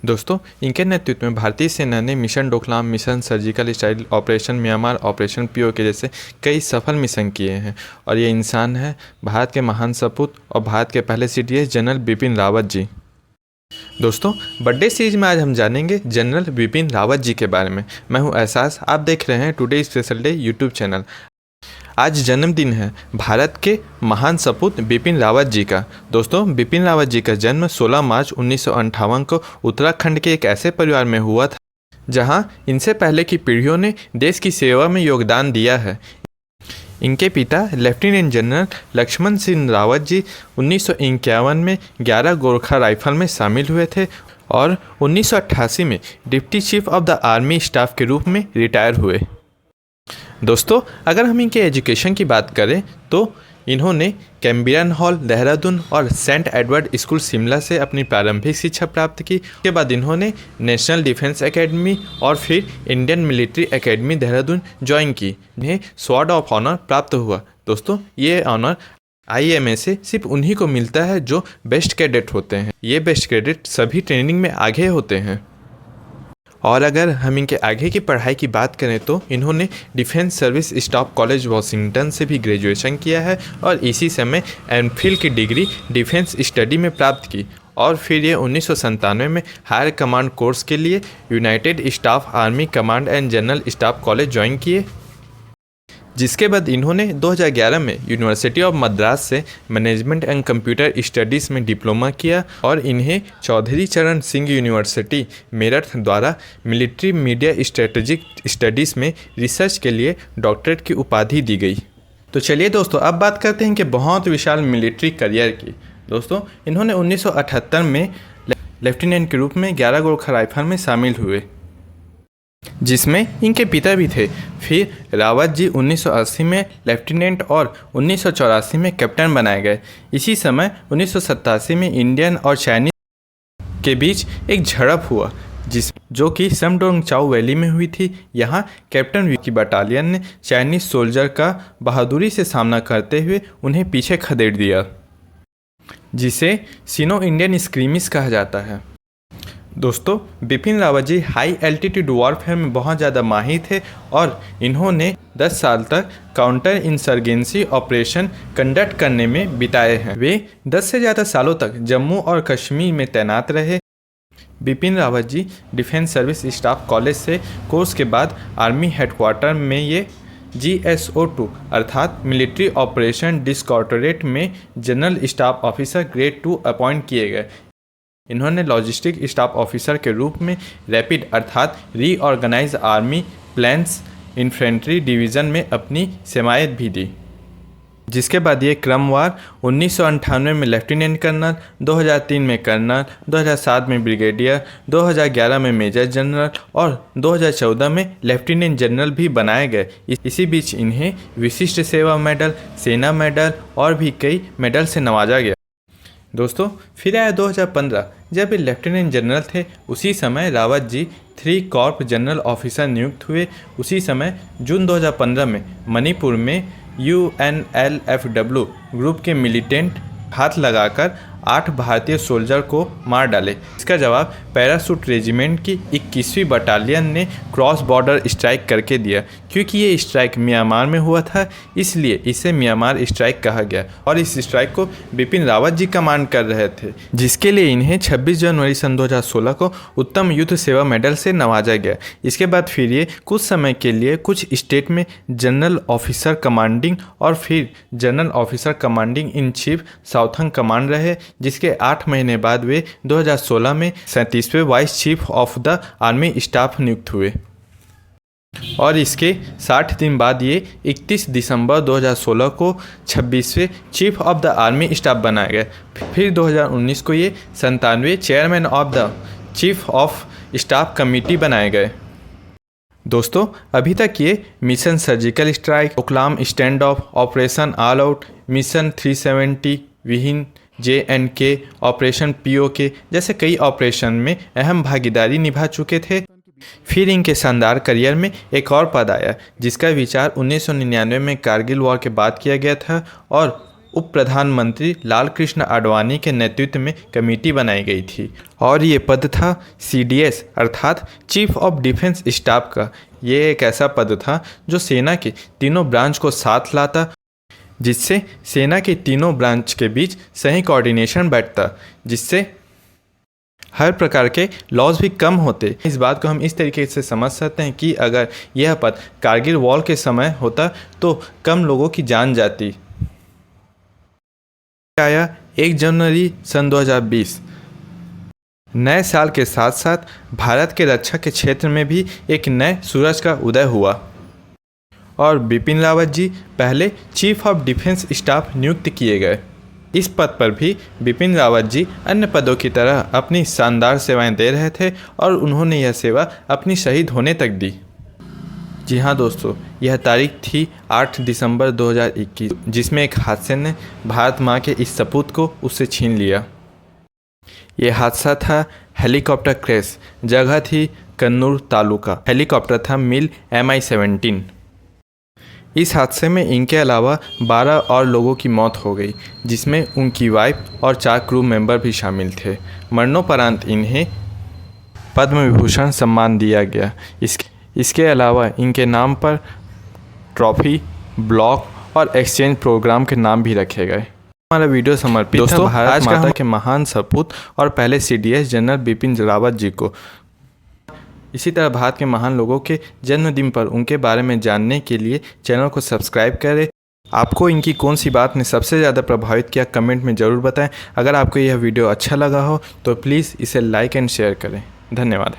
दोस्तों, इनके नेतृत्व में भारतीय सेना ने mission Doklam, mission surgical strike, operation Myanmar, operation PoK जैसे कई सफल मिशन किए हैं। और ये इंसान है भारत के महान सपूत और भारत के पहले सीडीएस जनरल बिपिन रावत जी। दोस्तों, बर्थडे सीरीज में आज हम जानेंगे जनरल बिपिन रावत जी के बारे में। मैं हूं एहसास, आप देख रहे हैं today special day YouTube channel. आज जन्मदिन है भारत के महान सपूत बिपिन रावत जी का। दोस्तों, बिपिन रावत जी का जन्म 16 मार्च 1958 को उत्तराखंड के एक ऐसे परिवार में हुआ था जहां इनसे पहले की पीढ़ियों ने देश की सेवा में योगदान दिया है। इनके पिता लेफ्टिनेंट जनरल लक्ष्मण सिंह रावत जी 1951 में 11 गोरखा राइफल में शामिल हुए थे और 1988 में deputy chief of the army staff के रूप में रिटायर हुए। दोस्तों, अगर हम इनके एजुकेशन की बात करें तो इन्होंने कैम्बियन हॉल देहरादून और सेंट एडवर्ड स्कूल शिमला से अपनी प्रारंभिक शिक्षा प्राप्त की। उसके बाद इन्होंने नेशनल डिफेंस एकेडमी और फिर Indian military academy Dehradun join की, जिन्हें स्वॉर्ड ऑफ ऑनर प्राप्त हुआ। दोस्तों, ये ऑनर IMA से सिर्फ उन्हीं को मिलता है जो बेस्ट कैडेट होते हैं। ये बेस्ट कैडेट सभी ट्रेनिंग में आगे होते हैं। और अगर हम इनके आगे की पढ़ाई की बात करें तो इन्होंने defence service staff college Washington से भी ग्रेजुएशन किया है और इसी समय एमफिल की डिग्री डिफेंस स्टडी में प्राप्त की। और फिर ये 1997 में हायर कमांड कोर्स के लिए United staff army command and general staff college join किए, जिसके बाद इन्होंने 2011 में यूनिवर्सिटी ऑफ मद्रास से मैनेजमेंट एंड कंप्यूटर स्टडीज़ में डिप्लोमा किया और इन्हें चौधरी चरण सिंह यूनिवर्सिटी मेरठ द्वारा मिलिट्री मीडिया स्ट्रेटेजिक स्टडीज़ में रिसर्च के लिए डॉक्टरेट की उपाधि दी गई। तो चलिए दोस्तों, अब बात करते हैं कि बहुत विशाल मिलिट्री करियर की। दोस्तों, इन्होंने 1978 में लेफ्टिनेंट के रूप में 11 गोरखा राइफल में शामिल हुए, जिसमें इनके पिता भी थे। फिर रावत जी 1980 में लेफ्टिनेंट और 1984 में कैप्टन बनाए गए। इसी समय 1987 में इंडियन और चाइनीज के बीच एक झड़प हुआ जो कि समडोंग चाओ वैली में हुई थी। यहाँ कैप्टन वी की बटालियन ने चाइनीज सोल्जर का बहादुरी से सामना करते हुए उन्हें पीछे खदेड़ दिया, जिसे सिनो इंडियन स्क्रीमिस कहा जाता है। दोस्तों, Bipin Rawat ji high altitude warfare में बहुत ज़्यादा माहिर थे और इन्होंने 10 साल तक काउंटर इंसर्जेंसी ऑपरेशन कंडक्ट करने में बिताए हैं। वे 10 से ज़्यादा सालों तक जम्मू और कश्मीर में तैनात रहे। Bipin Rawat ji defence service staff college से कोर्स के बाद आर्मी हेडक्वार्टर में ये GSO2 अर्थात मिलिट्री ऑपरेशन डिस्कॉर्टोरेट में general staff officer grade 2 appoint किए गए। इन्होंने लॉजिस्टिक स्टाफ ऑफिसर के रूप में रैपिड अर्थात reorganise army plans infantry division में अपनी सेवाएं भी दी, जिसके बाद ये क्रमवार 1998 में लेफ्टिनेंट कर्नल, 2003 में कर्नल, 2007 में ब्रिगेडियर, 2011 में मेजर जनरल और 2014 में लेफ्टिनेंट जनरल भी बनाए गए। इसी बीच इन्हें विशिष्ट सेवा मेडल, सेना मेडल और भी कई मेडल से नवाजा गया। दोस्तों, फिर आया 2015 जब ये लेफ्टिनेंट जनरल थे। उसी समय Rawat ji 3 Corp general officer नियुक्त हुए। उसी समय जून 2015 में मणिपुर में UNLFW ग्रुप के मिलिटेंट हाथ लगाकर 8 भारतीय सोल्जर को मार डाले। इसका जवाब पैराशूट रेजिमेंट की 21वीं बटालियन ने क्रॉस बॉर्डर स्ट्राइक करके दिया। क्योंकि ये स्ट्राइक म्यांमार में हुआ था, इसलिए इसे म्यांमार स्ट्राइक कहा गया और इस स्ट्राइक को बिपिन रावत जी कमांड कर रहे थे, जिसके लिए इन्हें 26 जनवरी सन 2016 को उत्तम युद्ध सेवा मेडल से नवाजा गया। इसके बाद फिर ये कुछ समय के लिए कुछ स्टेट में जनरल ऑफिसर कमांडिंग और फिर general officer commanding in chief southern command रहे, जिसके 8 महीने बाद वे 2016 में 37वें vice chief of the army staff नियुक्त हुए और इसके 60 दिन बाद ये 31 दिसंबर 2016 को 26वें chief of the army staff बनाए गए। फिर 2019 को ये 97वें chairman of the chief of staff committee बनाए गए। दोस्तों, अभी तक ये mission surgical strike, Doklam stand off, operation all out, mission 370, विहीन JNK, ऑपरेशन POK जैसे कई ऑपरेशन में अहम भागीदारी निभा चुके थे। फिर इनके शानदार करियर में एक और पद आया, जिसका विचार 1999 में कारगिल वॉर के बाद किया गया था और उप प्रधानमंत्री लाल कृष्ण आडवाणी के नेतृत्व में कमेटी बनाई गई थी और ये पद था CDS अर्थात चीफ ऑफ डिफेंस स्टाफ का। ये एक ऐसा पद था जो सेना के तीनों ब्रांच को साथ लाता, जिससे सेना के तीनों ब्रांच के बीच सही कोऑर्डिनेशन बैठता, जिससे हर प्रकार के लॉस भी कम होते। इस बात को हम इस तरीके से समझ सकते हैं कि अगर यह पद कारगिल वॉर के समय होता तो कम लोगों की जान जाती। आया 1 जनवरी सन 2020। नए साल के साथ साथ भारत के रक्षा के क्षेत्र में भी एक नए सूरज का उदय हुआ और बिपिन रावत जी पहले चीफ ऑफ डिफेंस स्टाफ नियुक्त किए गए। इस पद पर भी बिपिन रावत जी अन्य पदों की तरह अपनी शानदार सेवाएं दे रहे थे और उन्होंने यह सेवा अपनी शहीद होने तक दी। जी हाँ दोस्तों, यह तारीख थी 8 दिसंबर 2021, जिसमें एक हादसे ने भारत माँ के इस सपूत को उससे छीन लिया। यह हादसा था हेलीकॉप्टर क्रैश। जगह थी कन्नूर तालुका। हेलीकॉप्टर था मिल MI-17। इस हादसे में इनके अलावा 12 और लोगों की मौत हो गई, जिसमें उनकी वाइफ और 4 क्रू मेंबर भी शामिल थे। मरणोपरांत इन्हें पद्म विभूषण सम्मान दिया गया। इसके अलावा इनके नाम पर ट्रॉफी, ब्लॉक और एक्सचेंज प्रोग्राम के नाम भी रखे गए। हमारा वीडियो समर्पित दोस्तों भारत माता के महान सपूत और पहले CDS जनरल बिपिन रावत जी को। इसी तरह भारत के महान लोगों के जन्मदिन पर उनके बारे में जानने के लिए चैनल को सब्सक्राइब करें। आपको इनकी कौन सी बात ने सबसे ज़्यादा प्रभावित किया कमेंट में ज़रूर बताएं। अगर आपको यह वीडियो अच्छा लगा हो तो प्लीज़ इसे लाइक एंड शेयर करें। धन्यवाद।